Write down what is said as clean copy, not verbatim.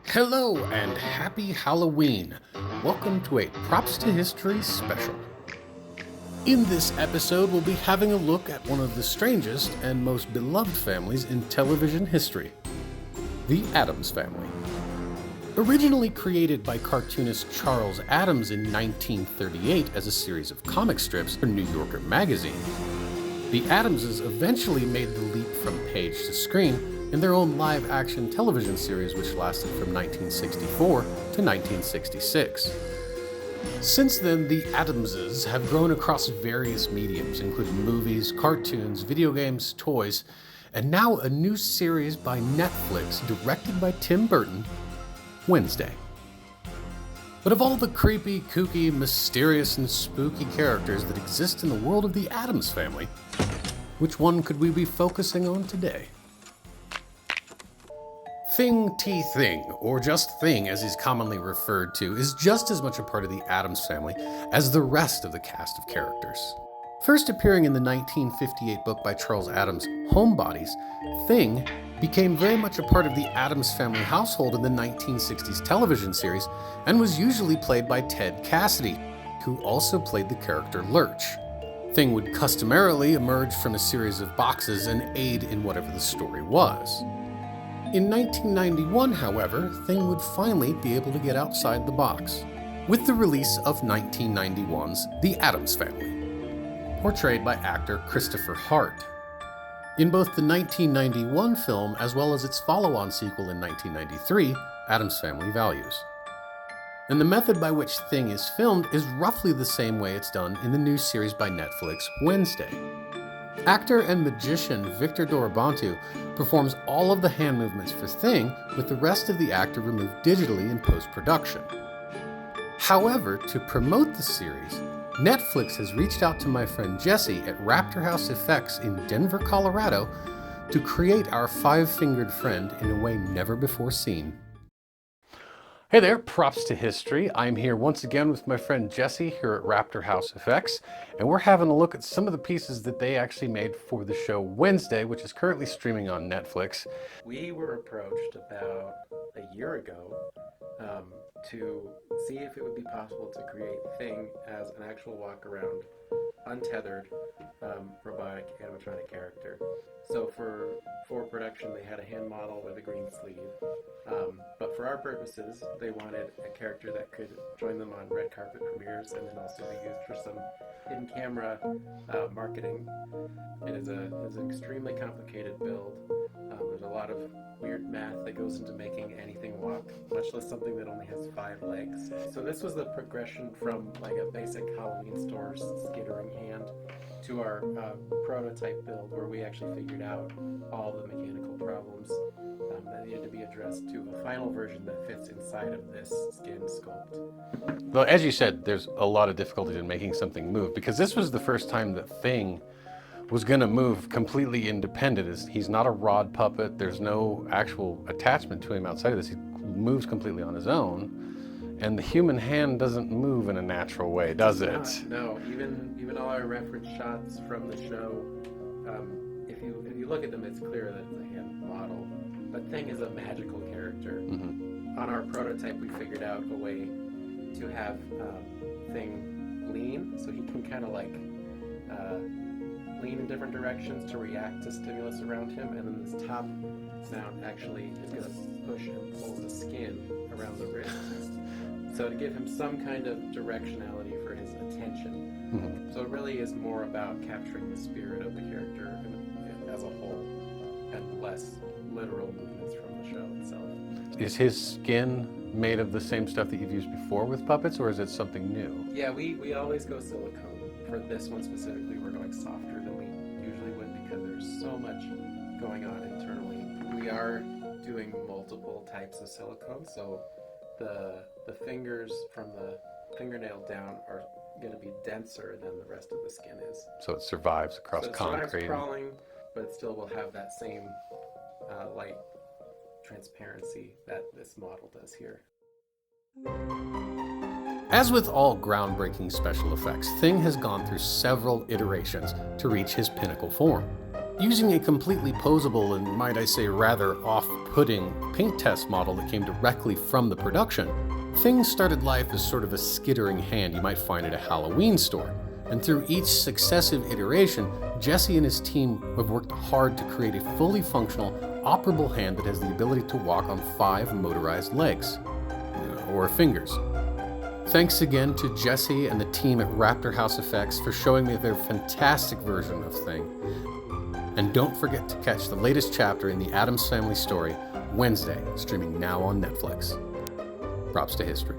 Hello and happy Halloween! Welcome to a Props to History special. In this episode, we'll be having a look at one of the strangest and most beloved families in television history, the Addams Family. Originally created by cartoonist Charles Addams in 1938 as a series of comic strips for New Yorker magazine, the Addamses eventually made the leap from page to screen in their own live-action television series which lasted from 1964 to 1966. Since then, the Addamses have grown across various mediums, including movies, cartoons, video games, toys, and now a new series by Netflix directed by Tim Burton, Wednesday. But of all the creepy, kooky, mysterious, and spooky characters that exist in the world of the Addams Family, which one could we be focusing on today? Thing T. Thing, or just Thing as he's commonly referred to, is just as much a part of the Addams Family as the rest of the cast of characters. First appearing in the 1958 book by Charles Addams, Homebodies, Thing became very much a part of the Addams Family household in the 1960s television series and was usually played by Ted Cassidy, who also played the character Lurch. Thing would customarily emerge from a series of boxes and aid in whatever the story was. In 1991, however, Thing would finally be able to get outside the box, with the release of 1991's The Addams Family, portrayed by actor Christopher Hart. In both the 1991 film as well as its follow-on sequel in 1993, Addams Family Values. And the method by which Thing is filmed is roughly the same way it's done in the new series by Netflix, Wednesday. Actor and magician Victor Dorobantu performs all of the hand movements for Thing, with the rest of the actor removed digitally in post-production. However, to promote the series, Netflix has reached out to my friend Jesse at Raptor House Effects in Denver, Colorado, to create our five-fingered friend in a way never before seen. Hey there, Props to History. I'm here once again with my friend Jesse here at Raptor House Effects, and we're having a look at some of the pieces that they actually made for the show Wednesday, which is currently streaming on Netflix. We were approached about a year ago to see if it would be possible to create Thing as an actual walk-around, untethered, robotic animatronic character. So for production, they had a hand model with a green sleeve. But for our purposes, they wanted a character that could join them on red carpet premieres and then also be used for some hidden camera marketing. It is an extremely complicated build. There's a lot of weird math that goes into making anything walk, much less something that only has 5 legs. So this was the progression from like a basic Halloween store skittering hand to our prototype build, where we actually figured out all the mechanical problems that needed to be addressed to a final version that fits inside of this skin sculpt. Well, as you said, there's a lot of difficulty in making something move, because this was the first time that Thing was going to move completely independent. He's not a rod puppet. There's no actual attachment to him outside of this. He moves completely on his own, and the human hand doesn't move in a natural way, does it? No, even all our reference shots from the show, if you look at them, it's clear that it's a hand model. But Thing is a magical character. Mm-hmm. On our prototype, we figured out a way to have Thing lean, so he can kind of like lean in different directions to react to stimulus around him, and then this top mount actually is going to push and pull the skin around the wrist. So to give him some kind of directionality for his attention. Mm-hmm. So it really is more about capturing the spirit of the character as a whole, and less literal movements from the show itself. Is his skin made of the same stuff that you've used before with puppets, or is it something new? Yeah, we always go silicone. For this one specifically, we're going softer than we usually would because there's so much going on internally. We are doing multiple types of silicone, so the fingers from the fingernail down are going to be denser than the rest of the skin is. So it survives across so it concrete. survives crawling, but it still will have that same light transparency that this model does here. As with all groundbreaking special effects, Thing has gone through several iterations to reach his pinnacle form. Using a completely posable and, might I say, rather off-putting paint test model that came directly from the production, Thing started life as sort of a skittering hand you might find at a Halloween store. And through each successive iteration, Jesse and his team have worked hard to create a fully functional, operable hand that has the ability to walk on 5 motorized legs, or fingers. Thanks again to Jesse and the team at Raptor House Effects for showing me their fantastic version of Thing. And don't forget to catch the latest chapter in the Addams Family story Wednesday, streaming now on Netflix. Props to history.